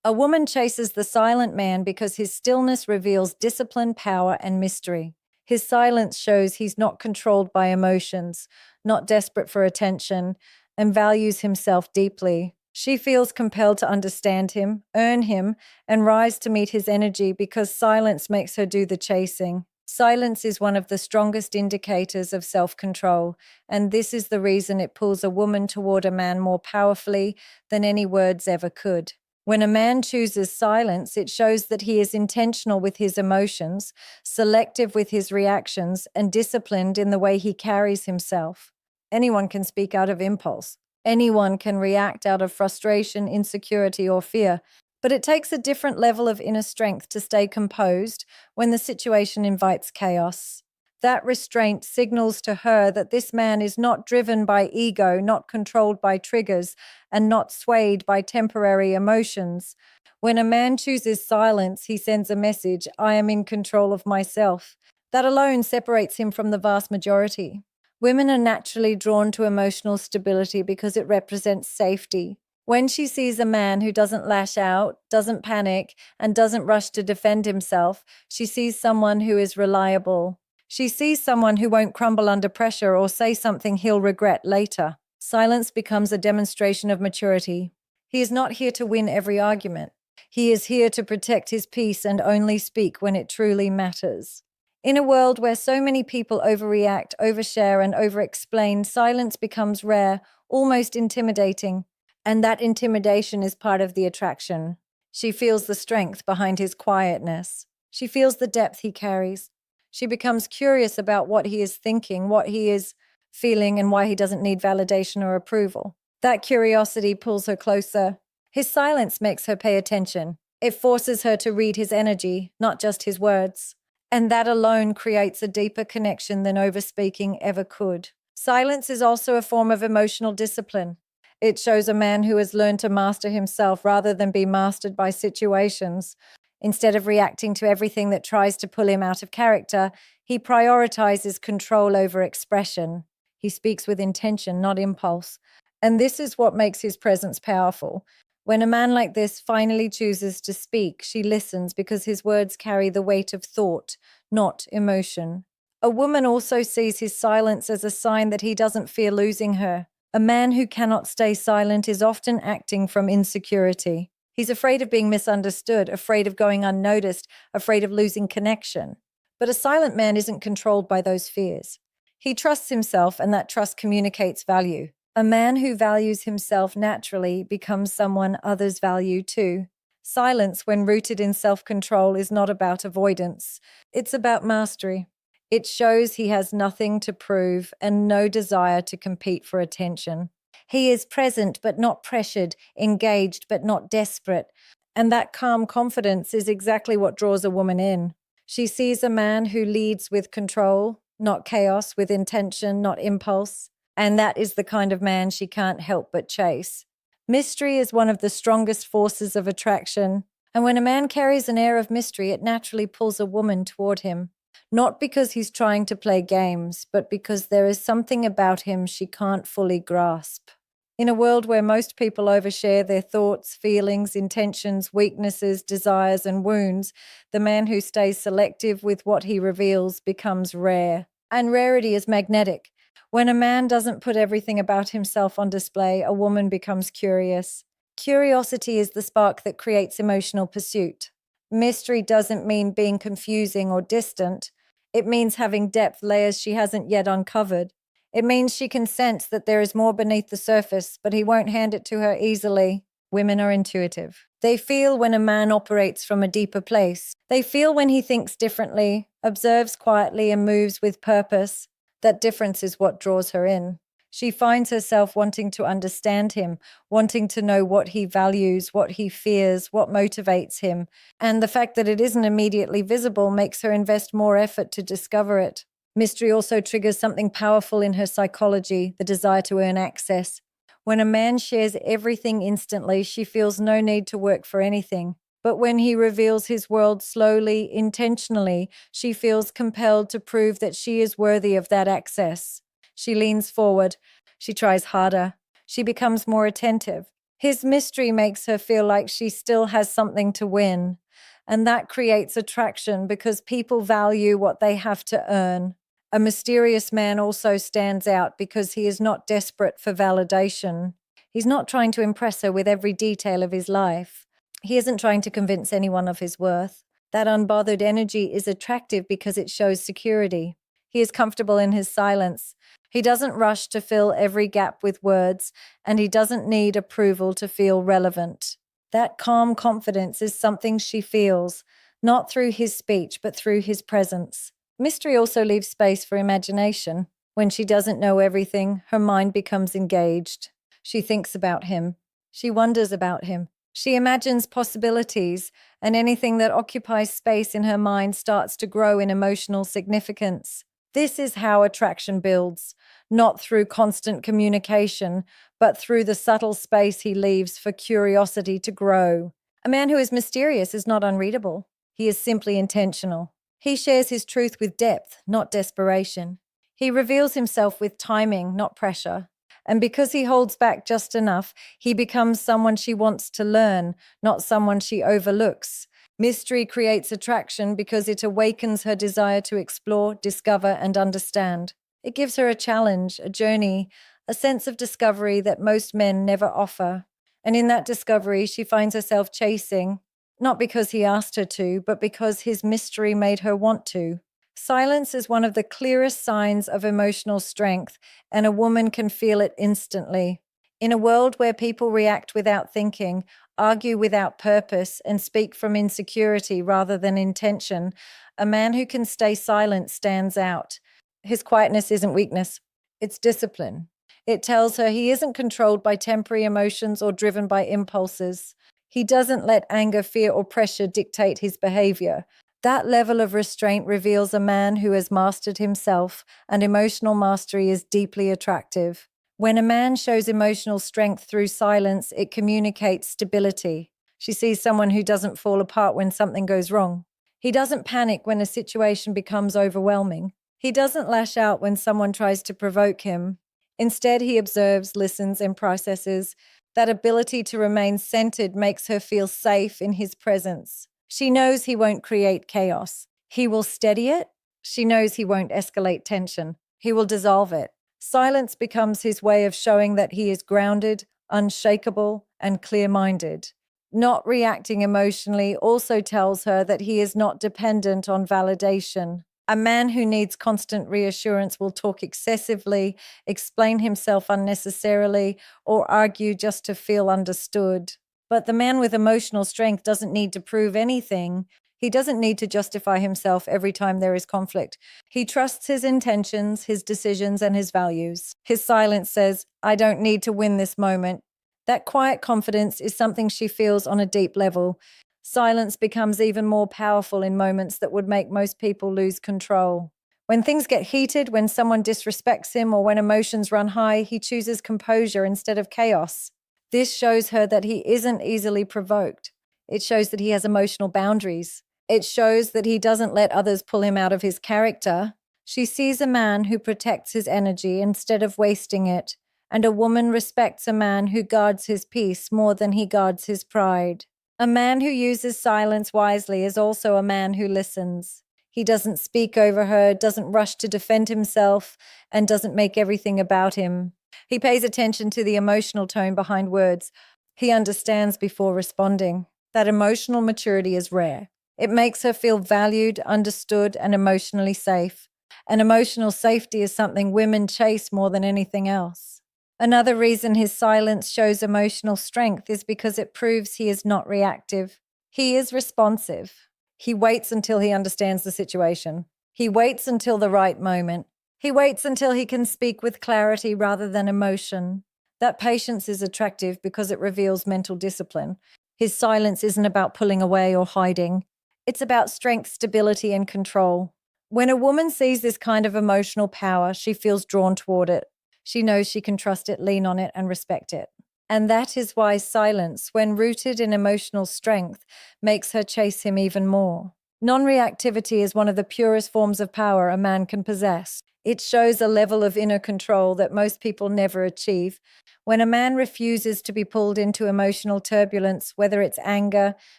A woman chases the silent man because his stillness reveals discipline, power, and mystery. His silence shows he's not controlled by emotions, not desperate for attention, and values himself deeply. She feels compelled to understand him, earn him, and rise to meet his energy because silence makes her do the chasing. Silence is one of the strongest indicators of self-control, and this is the reason it pulls a woman toward a man more powerfully than any words ever could. When a man chooses silence, it shows that he is intentional with his emotions, selective with his reactions, and disciplined in the way he carries himself. Anyone can speak out of impulse. Anyone can react out of frustration, insecurity, or fear. But it takes a different level of inner strength to stay composed when the situation invites chaos. That restraint signals to her that this man is not driven by ego, not controlled by triggers, and not swayed by temporary emotions. When a man chooses silence, he sends a message, I am in control of myself. That alone separates him from the vast majority. Women are naturally drawn to emotional stability because it represents safety. When she sees a man who doesn't lash out, doesn't panic, and doesn't rush to defend himself, she sees someone who is reliable. She sees someone who won't crumble under pressure or say something he'll regret later. Silence becomes a demonstration of maturity. He is not here to win every argument. He is here to protect his peace and only speak when it truly matters. In a world where so many people overreact, overshare, and overexplain, silence becomes rare, almost intimidating. And that intimidation is part of the attraction. She feels the strength behind his quietness. She feels the depth he carries. She becomes curious about what he is thinking, what he is feeling, and why he doesn't need validation or approval. That curiosity pulls her closer. His silence makes her pay attention. It forces her to read his energy, not just his words. And that alone creates a deeper connection than overspeaking ever could. Silence is also a form of emotional discipline. It shows a man who has learned to master himself rather than be mastered by situations. Instead of reacting to everything that tries to pull him out of character, he prioritizes control over expression. He speaks with intention, not impulse. And this is what makes his presence powerful. When a man like this finally chooses to speak, she listens because his words carry the weight of thought, not emotion. A woman also sees his silence as a sign that he doesn't fear losing her. A man who cannot stay silent is often acting from insecurity. He's afraid of being misunderstood, afraid of going unnoticed, afraid of losing connection. But a silent man isn't controlled by those fears. He trusts himself, and that trust communicates value. A man who values himself naturally becomes someone others value too. Silence, when rooted in self-control, is not about avoidance. It's about mastery. It shows he has nothing to prove and no desire to compete for attention. He is present but not pressured, engaged but not desperate. And that calm confidence is exactly what draws a woman in. She sees a man who leads with control, not chaos, with intention, not impulse. And that is the kind of man she can't help but chase. Mystery is one of the strongest forces of attraction. And when a man carries an air of mystery, it naturally pulls a woman toward him. Not because he's trying to play games, but because there is something about him she can't fully grasp. In a world where most people overshare their thoughts, feelings, intentions, weaknesses, desires, and wounds, the man who stays selective with what he reveals becomes rare. And rarity is magnetic. When a man doesn't put everything about himself on display, a woman becomes curious. Curiosity is the spark that creates emotional pursuit. Mystery doesn't mean being confusing or distant. It means having depth, layers she hasn't yet uncovered. It means she can sense that there is more beneath the surface, but he won't hand it to her easily. Women are intuitive. They feel when a man operates from a deeper place. They feel when he thinks differently, observes quietly, and moves with purpose. That difference is what draws her in. She finds herself wanting to understand him, wanting to know what he values, what he fears, what motivates him. And the fact that it isn't immediately visible makes her invest more effort to discover it. Mystery also triggers something powerful in her psychology, the desire to earn access. When a man shares everything instantly, she feels no need to work for anything. But when he reveals his world slowly, intentionally, she feels compelled to prove that she is worthy of that access. She leans forward. She tries harder. She becomes more attentive. His mystery makes her feel like she still has something to win, and that creates attraction because people value what they have to earn. A mysterious man also stands out because he is not desperate for validation. He's not trying to impress her with every detail of his life. He isn't trying to convince anyone of his worth. That unbothered energy is attractive because it shows security. He is comfortable in his silence. He doesn't rush to fill every gap with words, and he doesn't need approval to feel relevant. That calm confidence is something she feels, not through his speech, but through his presence. Mystery also leaves space for imagination. When she doesn't know everything, her mind becomes engaged. She thinks about him. She wonders about him. She imagines possibilities, and anything that occupies space in her mind starts to grow in emotional significance. This is how attraction builds, not through constant communication, but through the subtle space he leaves for curiosity to grow. A man who is mysterious is not unreadable. He is simply intentional. He shares his truth with depth, not desperation. He reveals himself with timing, not pressure. And because he holds back just enough, he becomes someone she wants to learn, not someone she overlooks. Mystery creates attraction because it awakens her desire to explore, discover, and understand. It gives her a challenge, a journey, a sense of discovery that most men never offer. And in that discovery, she finds herself chasing, not because he asked her to, but because his mystery made her want to. Silence is one of the clearest signs of emotional strength, and a woman can feel it instantly. In a world where people react without thinking, argue without purpose, and speak from insecurity rather than intention, a man who can stay silent stands out. His quietness isn't weakness, it's discipline. It tells her he isn't controlled by temporary emotions or driven by impulses. He doesn't let anger, fear, or pressure dictate his behavior. That level of restraint reveals a man who has mastered himself, and emotional mastery is deeply attractive. When a man shows emotional strength through silence, it communicates stability. She sees someone who doesn't fall apart when something goes wrong. He doesn't panic when a situation becomes overwhelming. He doesn't lash out when someone tries to provoke him. Instead, he observes, listens, and processes. That ability to remain centered makes her feel safe in his presence. She knows he won't create chaos. He will steady it. She knows he won't escalate tension. He will dissolve it. Silence becomes his way of showing that he is grounded, unshakable, and clear-minded. Not reacting emotionally also tells her that he is not dependent on validation. A man who needs constant reassurance will talk excessively, explain himself unnecessarily, or argue just to feel understood. But the man with emotional strength doesn't need to prove anything. He doesn't need to justify himself every time there is conflict. He trusts his intentions, his decisions, and his values. His silence says, I don't need to win this moment. That quiet confidence is something she feels on a deep level. Silence becomes even more powerful in moments that would make most people lose control. When things get heated, when someone disrespects him, or when emotions run high, he chooses composure instead of chaos. This shows her that he isn't easily provoked. It shows that he has emotional boundaries. It shows that he doesn't let others pull him out of his character. She sees a man who protects his energy instead of wasting it, and a woman respects a man who guards his peace more than he guards his pride. A man who uses silence wisely is also a man who listens. He doesn't speak over her, doesn't rush to defend himself, and doesn't make everything about him. He pays attention to the emotional tone behind words. He understands before responding. That emotional maturity is rare. It makes her feel valued, understood, and emotionally safe. And emotional safety is something women chase more than anything else. Another reason his silence shows emotional strength is because it proves he is not reactive. He is responsive. He waits until he understands the situation. He waits until the right moment. He waits until he can speak with clarity rather than emotion. That patience is attractive because it reveals mental discipline. His silence isn't about pulling away or hiding. It's about strength, stability, and control. When a woman sees this kind of emotional power, she feels drawn toward it. She knows she can trust it, lean on it, and respect it. And that is why silence, when rooted in emotional strength, makes her chase him even more. Non-reactivity is one of the purest forms of power a man can possess. It shows a level of inner control that most people never achieve. When a man refuses to be pulled into emotional turbulence, whether it's anger,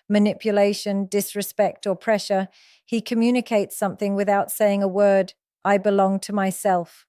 manipulation, disrespect, or pressure, he communicates something without saying a word. I belong to myself.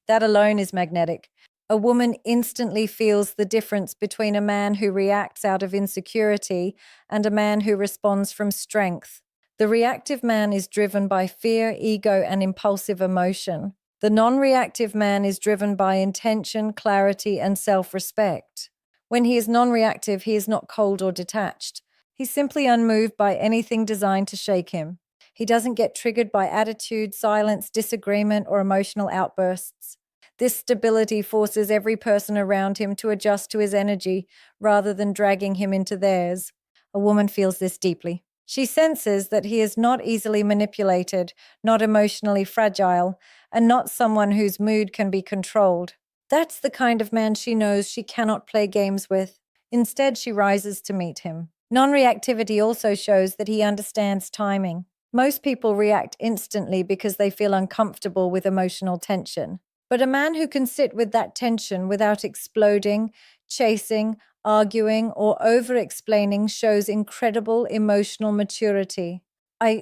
That alone is magnetic. A woman instantly feels the difference between a man who reacts out of insecurity and a man who responds from strength. The reactive man is driven by fear, ego, and impulsive emotion. The non-reactive man is driven by intention, clarity, and self-respect. When he is non-reactive, he is not cold or detached. He's simply unmoved by anything designed to shake him. He doesn't get triggered by attitude, silence, disagreement, or emotional outbursts. This stability forces every person around him to adjust to his energy rather than dragging him into theirs. A woman feels this deeply. She senses that he is not easily manipulated, not emotionally fragile, and not someone whose mood can be controlled. That's the kind of man she knows she cannot play games with. Instead, she rises to meet him. Non-reactivity also shows that he understands timing. Most people react instantly because they feel uncomfortable with emotional tension. But a man who can sit with that tension without exploding, chasing, arguing, or over-explaining shows incredible emotional maturity.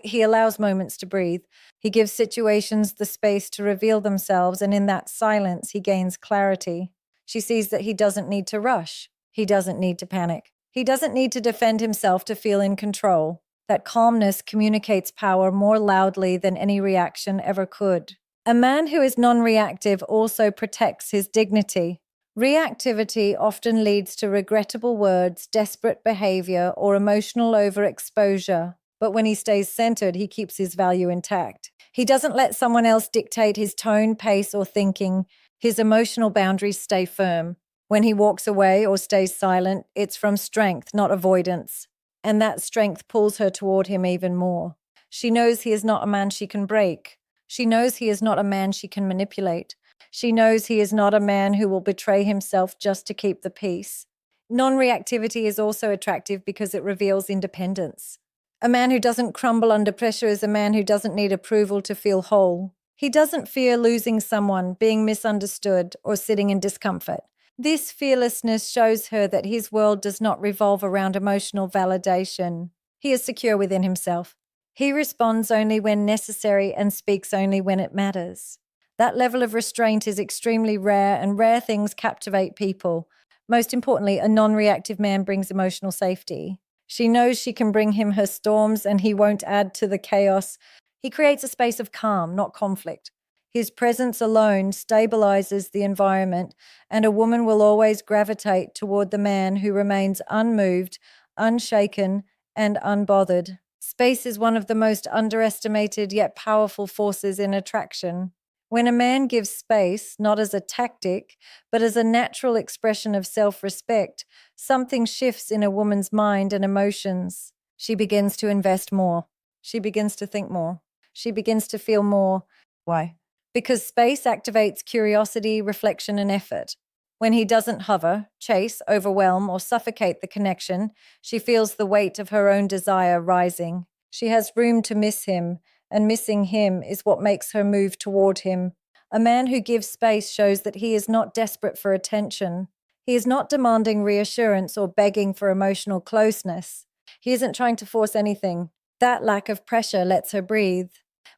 He allows moments to breathe. He gives situations the space to reveal themselves, and in that silence, he gains clarity. She sees that he doesn't need to rush. He doesn't need to panic. He doesn't need to defend himself to feel in control. That calmness communicates power more loudly than any reaction ever could. A man who is non-reactive also protects his dignity. Reactivity often leads to regrettable words, desperate behavior, or emotional overexposure. But when he stays centered, he keeps his value intact. He doesn't let someone else dictate his tone, pace, or thinking. His emotional boundaries stay firm. When he walks away or stays silent, it's from strength, not avoidance. And that strength pulls her toward him even more. She knows he is not a man she can break. She knows he is not a man she can manipulate. She knows he is not a man who will betray himself just to keep the peace. Non-reactivity is also attractive because it reveals independence. A man who doesn't crumble under pressure is a man who doesn't need approval to feel whole. He doesn't fear losing someone, being misunderstood, or sitting in discomfort. This fearlessness shows her that his world does not revolve around emotional validation. He is secure within himself. He responds only when necessary and speaks only when it matters. That level of restraint is extremely rare, and rare things captivate people. Most importantly, a non-reactive man brings emotional safety. She knows she can bring him her storms and he won't add to the chaos. He creates a space of calm, not conflict. His presence alone stabilizes the environment, and a woman will always gravitate toward the man who remains unmoved, unshaken, and unbothered. Space is one of the most underestimated yet powerful forces in attraction. When a man gives space, not as a tactic, but as a natural expression of self-respect, something shifts in a woman's mind and emotions. She begins to invest more. She begins to think more. She begins to feel more. Why? Because space activates curiosity, reflection, and effort. When he doesn't hover, chase, overwhelm, or suffocate the connection, she feels the weight of her own desire rising. She has room to miss him, and missing him is what makes her move toward him. A man who gives space shows that he is not desperate for attention. He is not demanding reassurance or begging for emotional closeness. He isn't trying to force anything. That lack of pressure lets her breathe.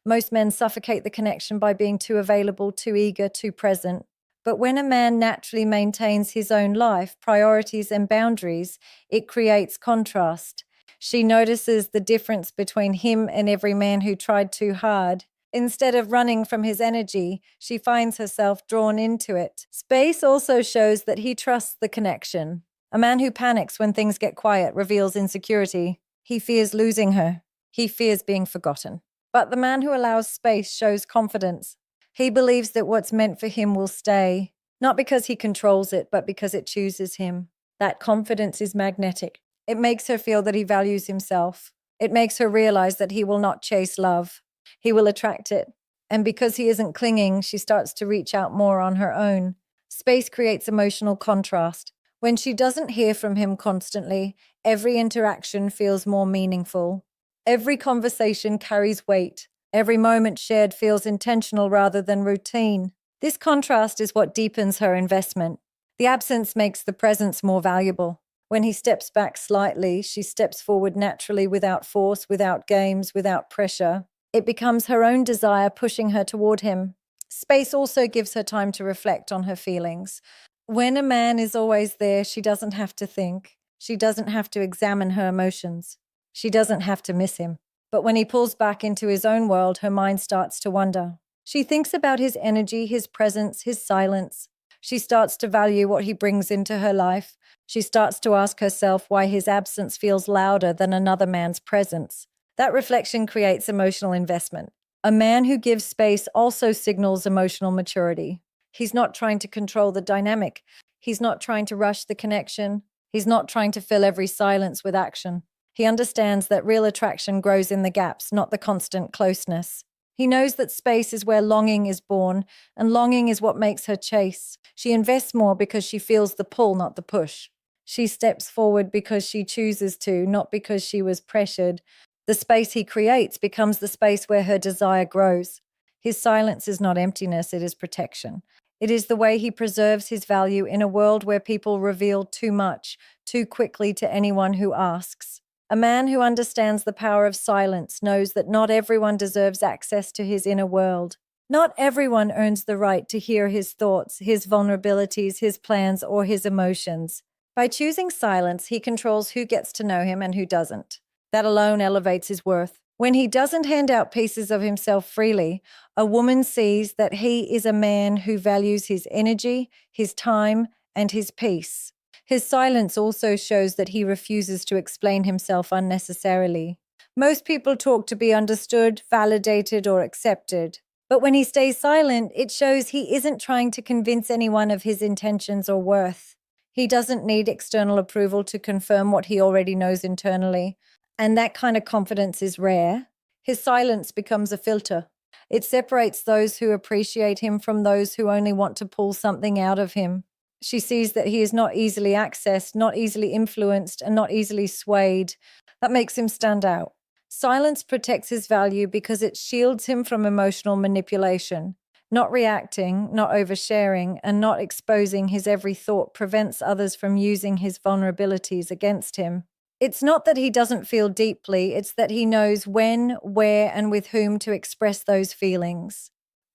Most men suffocate the connection by being too available, too eager, too present. But when a man naturally maintains his own life, priorities, and boundaries, it creates contrast. She notices the difference between him and every man who tried too hard. Instead of running from his energy, she finds herself drawn into it. Space also shows that he trusts the connection. A man who panics when things get quiet reveals insecurity. He fears losing her. He fears being forgotten. But the man who allows space shows confidence. He believes that what's meant for him will stay, not because he controls it, but because it chooses him. That confidence is magnetic. It makes her feel that he values himself. It makes her realize that he will not chase love. He will attract it. And because he isn't clinging, she starts to reach out more on her own. Space creates emotional contrast. When she doesn't hear from him constantly, every interaction feels more meaningful. Every conversation carries weight. Every moment shared feels intentional rather than routine. This contrast is what deepens her investment. The absence makes the presence more valuable. When he steps back slightly, she steps forward naturally without force, without games, without pressure. It becomes her own desire pushing her toward him. Space also gives her time to reflect on her feelings. When a man is always there, she doesn't have to think. She doesn't have to examine her emotions. She doesn't have to miss him. But when he pulls back into his own world, her mind starts to wander. She thinks about his energy, his presence, his silence. She starts to value what he brings into her life. She starts to ask herself why his absence feels louder than another man's presence. That reflection creates emotional investment. A man who gives space also signals emotional maturity. He's not trying to control the dynamic. He's not trying to rush the connection. He's not trying to fill every silence with action. He understands that real attraction grows in the gaps, not the constant closeness. He knows that space is where longing is born, and longing is what makes her chase. She invests more because she feels the pull, not the push. She steps forward because she chooses to, not because she was pressured. The space he creates becomes the space where her desire grows. His silence is not emptiness, it is protection. It is the way he preserves his value in a world where people reveal too much, too quickly to anyone who asks. A man who understands the power of silence knows that not everyone deserves access to his inner world. Not everyone earns the right to hear his thoughts, his vulnerabilities, his plans, or his emotions. By choosing silence, he controls who gets to know him and who doesn't. That alone elevates his worth. When he doesn't hand out pieces of himself freely, a woman sees that he is a man who values his energy, his time, and his peace. His silence also shows that he refuses to explain himself unnecessarily. Most people talk to be understood, validated, or accepted. But when he stays silent, it shows he isn't trying to convince anyone of his intentions or worth. He doesn't need external approval to confirm what he already knows internally. And that kind of confidence is rare. His silence becomes a filter. It separates those who appreciate him from those who only want to pull something out of him. She sees that he is not easily accessed, not easily influenced, and not easily swayed. That makes him stand out. Silence protects his value because it shields him from emotional manipulation. Not reacting, not oversharing, and not exposing his every thought prevents others from using his vulnerabilities against him. It's not that he doesn't feel deeply, it's that he knows when, where, and with whom to express those feelings.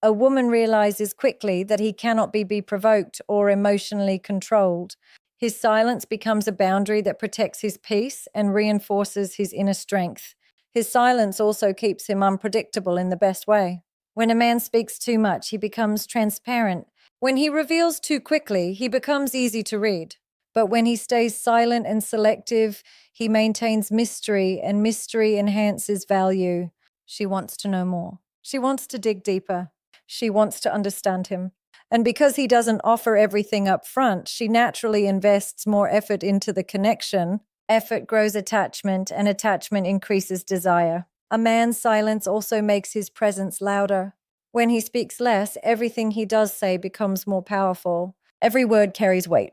A woman realizes quickly that he cannot be provoked or emotionally controlled. His silence becomes a boundary that protects his peace and reinforces his inner strength. His silence also keeps him unpredictable in the best way. When a man speaks too much, he becomes transparent. When he reveals too quickly, he becomes easy to read. But when he stays silent and selective, he maintains mystery, and mystery enhances value. She wants to know more. She wants to dig deeper. She wants to understand him. And because he doesn't offer everything up front, she naturally invests more effort into the connection. Effort grows attachment, and attachment increases desire. A man's silence also makes his presence louder. When he speaks less, everything he does say becomes more powerful. Every word carries weight.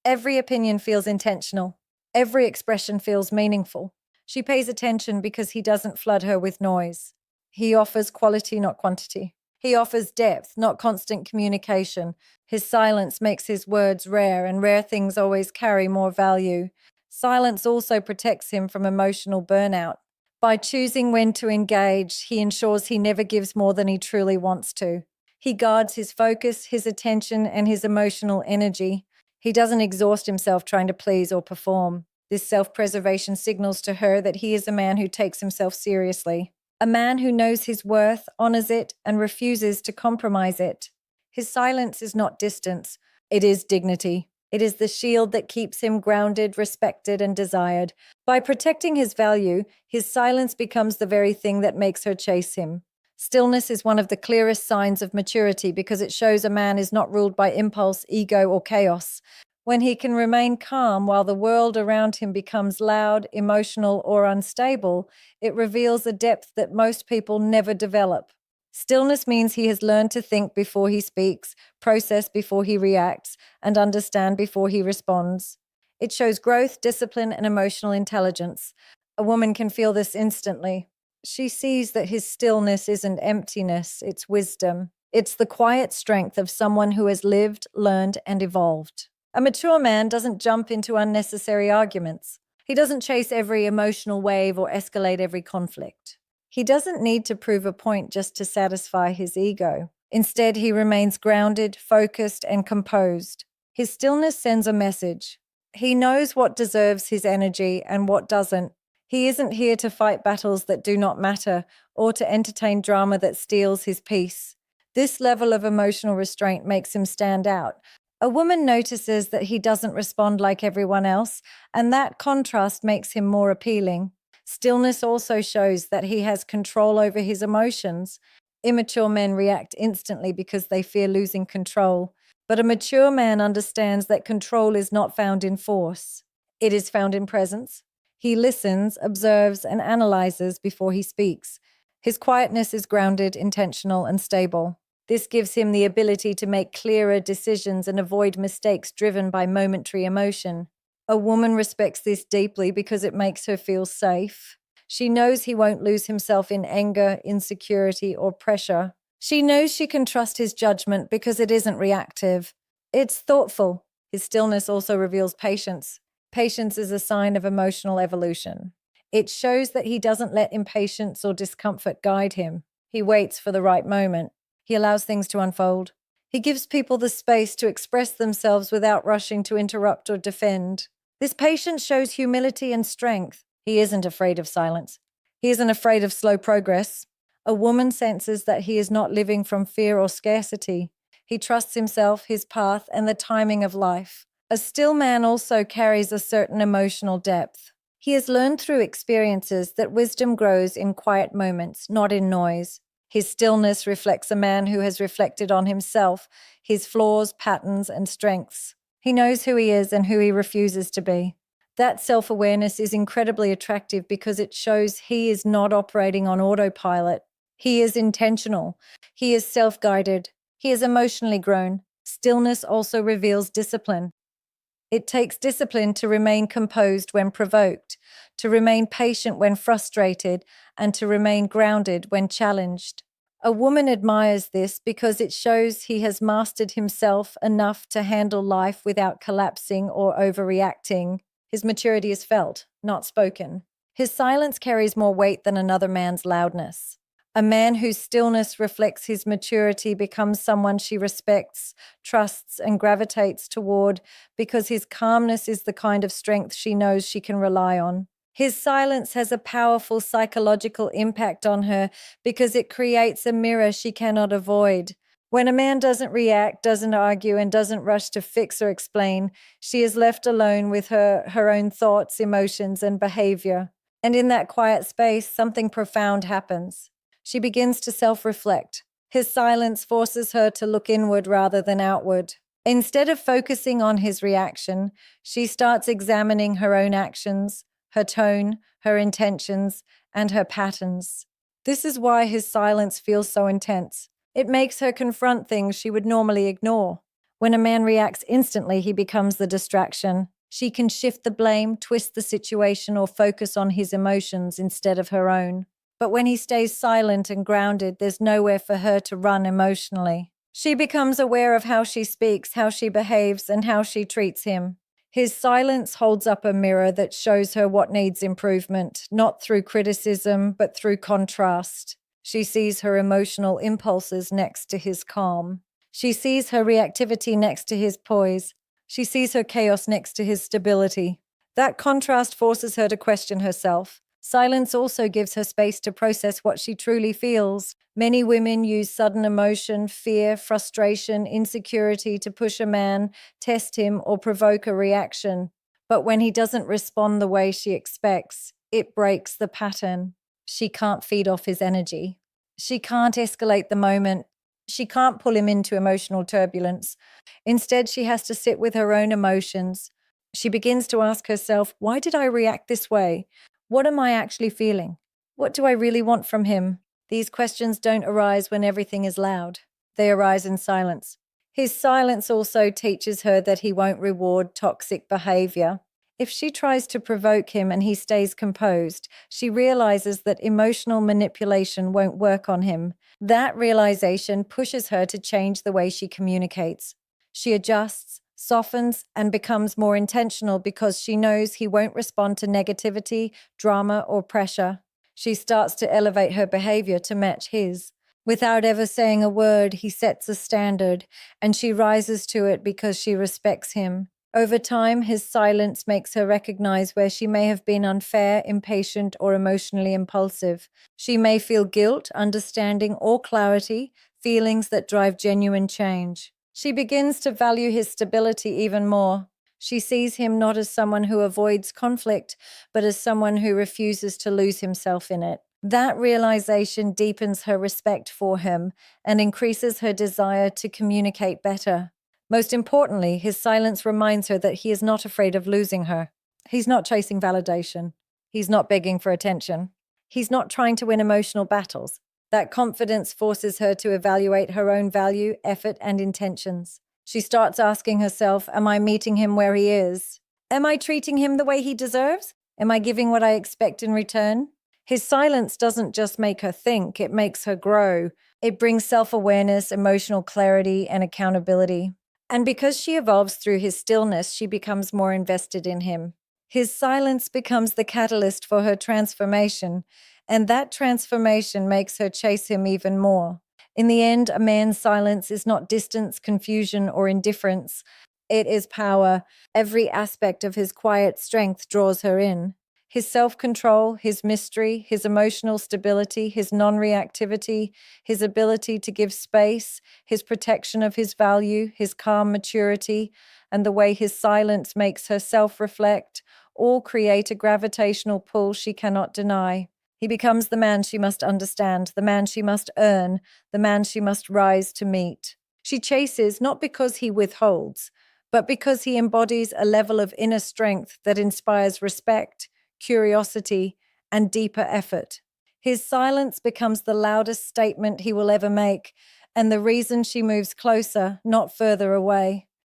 Every opinion feels intentional. Every expression feels meaningful. She pays attention because he doesn't flood her with noise. He offers quality, not quantity. He offers depth, not constant communication. His silence makes his words rare, and rare things always carry more value. Silence also protects him from emotional burnout. By choosing when to engage, he ensures he never gives more than he truly wants to. He guards his focus, his attention, and his emotional energy. He doesn't exhaust himself trying to please or perform. This self-preservation signals to her that he is a man who takes himself seriously. A man who knows his worth, honors it, and refuses to compromise it. His silence is not distance. It is dignity. It is the shield that keeps him grounded, respected, and desired. By protecting his value, his silence becomes the very thing that makes her chase him. Stillness is one of the clearest signs of maturity because it shows a man is not ruled by impulse, ego, or chaos. When he can remain calm while the world around him becomes loud, emotional, or unstable, it reveals a depth that most people never develop. Stillness means he has learned to think before he speaks, process before he reacts, and understand before he responds. It shows growth, discipline, and emotional intelligence. A woman can feel this instantly. She sees that his stillness isn't emptiness, it's wisdom. It's the quiet strength of someone who has lived, learned, and evolved. A mature man doesn't jump into unnecessary arguments. He doesn't chase every emotional wave or escalate every conflict. He doesn't need to prove a point just to satisfy his ego. Instead, he remains grounded, focused, and composed. His stillness sends a message. He knows what deserves his energy and what doesn't. He isn't here to fight battles that do not matter or to entertain drama that steals his peace. This level of emotional restraint makes him stand out. A woman notices that he doesn't respond like everyone else, and that contrast makes him more appealing. Stillness also shows that he has control over his emotions. Immature men react instantly because they fear losing control, but a mature man understands that control is not found in force. It is found in presence. He listens, observes, and analyzes before he speaks. His quietness is grounded, intentional, and stable. This gives him the ability to make clearer decisions and avoid mistakes driven by momentary emotion. A woman respects this deeply because it makes her feel safe. She knows he won't lose himself in anger, insecurity, or pressure. She knows she can trust his judgment because it isn't reactive. It's thoughtful. His stillness also reveals patience. Patience is a sign of emotional evolution. It shows that he doesn't let impatience or discomfort guide him. He waits for the right moment. He allows things to unfold. He gives people the space to express themselves without rushing to interrupt or defend. This patience shows humility and strength. He isn't afraid of silence. He isn't afraid of slow progress. A woman senses that he is not living from fear or scarcity. He trusts himself, his path, and the timing of life. A still man also carries a certain emotional depth. He has learned through experiences that wisdom grows in quiet moments, not in noise. His stillness reflects a man who has reflected on himself, his flaws, patterns, and strengths. He knows who he is and who he refuses to be. That self-awareness is incredibly attractive because it shows he is not operating on autopilot. He is intentional. He is self-guided. He is emotionally grown. Stillness also reveals discipline. It takes discipline to remain composed when provoked, to remain patient when frustrated, and to remain grounded when challenged. A woman admires this because it shows he has mastered himself enough to handle life without collapsing or overreacting. His maturity is felt, not spoken. His silence carries more weight than another man's loudness. A man whose stillness reflects his maturity becomes someone she respects, trusts, and gravitates toward because his calmness is the kind of strength she knows she can rely on. His silence has a powerful psychological impact on her because it creates a mirror she cannot avoid. When a man doesn't react, doesn't argue, and doesn't rush to fix or explain, she is left alone with her own thoughts, emotions, and behavior. And in that quiet space, something profound happens. She begins to self-reflect. His silence forces her to look inward rather than outward. Instead of focusing on his reaction, she starts examining her own actions, her tone, her intentions, and her patterns. This is why his silence feels so intense. It makes her confront things she would normally ignore. When a man reacts instantly, he becomes the distraction. She can shift the blame, twist the situation, or focus on his emotions instead of her own. But when he stays silent and grounded, there's nowhere for her to run emotionally. She becomes aware of how she speaks, how she behaves, and how she treats him. His silence holds up a mirror that shows her what needs improvement, not through criticism, but through contrast. She sees her emotional impulses next to his calm. She sees her reactivity next to his poise. She sees her chaos next to his stability. That contrast forces her to question herself. Silence also gives her space to process what she truly feels. Many women use sudden emotion, fear, frustration, insecurity to push a man, test him, or provoke a reaction. But when he doesn't respond the way she expects, it breaks the pattern. She can't feed off his energy. She can't escalate the moment. She can't pull him into emotional turbulence. Instead, she has to sit with her own emotions. She begins to ask herself, why did I react this way? What am I actually feeling? What do I really want from him? These questions don't arise when everything is loud. They arise in silence. His silence also teaches her that he won't reward toxic behavior. If she tries to provoke him and he stays composed, she realizes that emotional manipulation won't work on him. That realization pushes her to change the way she communicates. She adjusts, softens, and becomes more intentional because she knows he won't respond to negativity, drama, or pressure. She starts to elevate her behavior to match his. Without ever saying a word, he sets a standard, and she rises to it because she respects him. Over time, his silence makes her recognize where she may have been unfair, impatient, or emotionally impulsive. She may feel guilt, understanding, or clarity, feelings that drive genuine change. She begins to value his stability even more. She sees him not as someone who avoids conflict, but as someone who refuses to lose himself in it. That realization deepens her respect for him and increases her desire to communicate better. Most importantly, his silence reminds her that he is not afraid of losing her. He's not chasing validation. He's not begging for attention. He's not trying to win emotional battles. That confidence forces her to evaluate her own value, effort, and intentions. She starts asking herself, am I meeting him where he is? Am I treating him the way he deserves? Am I giving what I expect in return? His silence doesn't just make her think, it makes her grow. It brings self-awareness, emotional clarity, and accountability. And because she evolves through his stillness, she becomes more invested in him. His silence becomes the catalyst for her transformation, and that transformation makes her chase him even more. In the end, a man's silence is not distance, confusion, or indifference. It is power. Every aspect of his quiet strength draws her in. His self-control, his mystery, his emotional stability, his non-reactivity, his ability to give space, his protection of his value, his calm maturity, and the way his silence makes her self-reflect, all create a gravitational pull she cannot deny. He becomes the man she must understand, the man she must earn, the man she must rise to meet. She chases not because he withholds, but because he embodies a level of inner strength that inspires respect, curiosity, and deeper effort. His silence becomes the loudest statement he will ever make, and the reason she moves closer, not further away.